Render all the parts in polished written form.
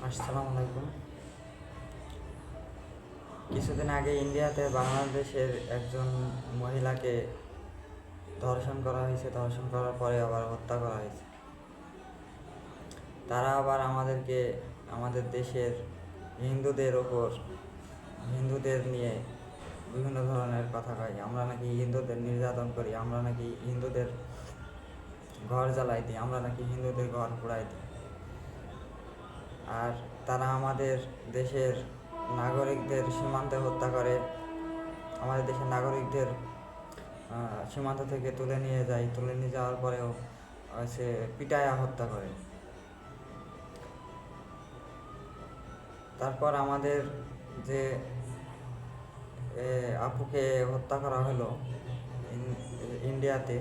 আসসালামু আলাইকুম। কিছুদিন আগে ইন্ডিয়াতে বাংলাদেশের একজন মহিলাকে ধর্ষণ করা হয়েছে। ধর্ষণ করার পরে আবার হত্যা করা হয়েছে। তারা আবার আমাদের দেশের হিন্দুদের নিয়ে বিভিন্ন ধরনের কথা কয়। আমরা নাকি হিন্দুদের নির্যাতন করি, আমরা নাকি হিন্দুদের ঘর জ্বালাই দিই, আমরা নাকি হিন্দুদের ঘর পোড়াই দিই। আর তারা আমাদের দেশের নাগরিকদের সীমান্তে হত্যা করে। আমাদের দেশের নাগরিকদের সীমান্ত থেকে তুলে নিয়ে যাওয়ার পরেও সে পিটায়া হত্যা করে। তারপর আমাদের যে আপুকে হত্যা করা হলো ইন্ডিয়াতে,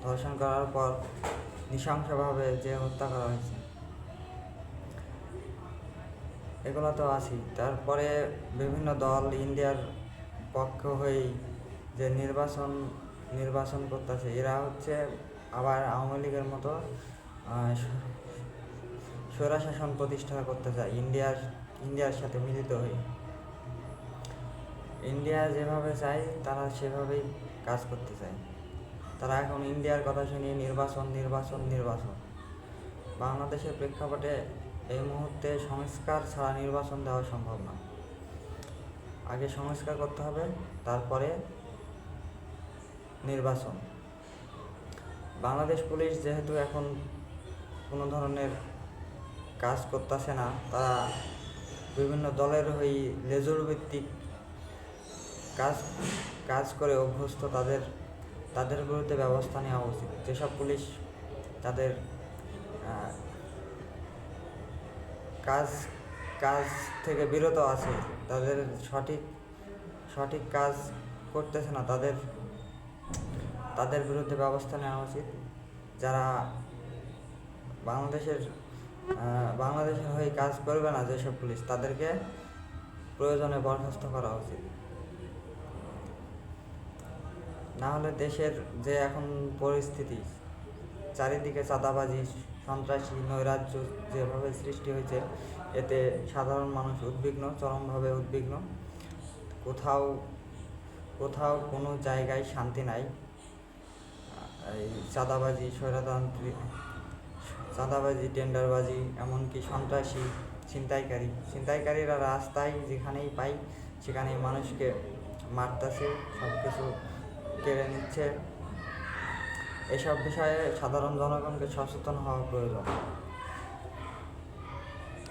ধর্ষণ করার পর নৃশংসভাবে যে হত্যা করা হয়েছে, এগুলো তো আছেই। তারপরে বিভিন্ন দল ইন্ডিয়ার পক্ষ হয়েই যে নির্বাচন করতেছে, এরা হচ্ছে আবার আওয়ামী লীগের মতো স্বৈরশাসন প্রতিষ্ঠা করতে চায় ইন্ডিয়ার সাথে মিলিত হয়ে। ইন্ডিয়া যেভাবে চায় তারা সেভাবেই কাজ করতে চায়। তারা এখন ইন্ডিয়ার কথা শুনিয়ে নির্বাচন। বাংলাদেশের প্রেক্ষাপটে এই মুহূর্তে সংস্কার ছাড়া নির্বাচন দেওয়া সম্ভব না। আগে সংস্কার করতে হবে, তারপরে নির্বাচন। বাংলাদেশ পুলিশ যেহেতু এখন কোনো ধরনের কাজ করতেছে না, তারা বিভিন্ন দলের হয়ে লেজুর ভিত্তিক কাজ করে অভ্যস্ত। তাদের বিরুদ্ধে ব্যবস্থা নেওয়া উচিত। যেসব পুলিশ তাদের কাজ থেকে বিরত আছে, তাদের সঠিক কাজ করতেছে না, তাদের বিরুদ্ধে ব্যবস্থা নেওয়া উচিত। যারা বাংলাদেশের হয়ে কাজ করবে না, যেসব পুলিশ, তাদেরকে প্রয়োজনে বরখাস্ত করা উচিত। না হলে দেশের যে এখন পরিস্থিতি, চারিদিকে চাঁদাবাজি, সন্ত্রাসী, নৈরাজ্য যেভাবে সৃষ্টি হয়েছে, এতে সাধারণ মানুষ চরমভাবে উদ্বিগ্ন। কোথাও কোনো জায়গায় শান্তি নাই। এই চাঁদাবাজি, টেন্ডারবাজি, এমনকি সন্ত্রাসী, ছিনতাইকারীরা রাস্তায় যেখানেই পাই সেখানেই মানুষকে মারতেছে, সব কিছু কেড়ে নিচ্ছে। এসব বিষয়ে সাধারণ জনগণকে সচেতন হওয়া প্রয়োজন।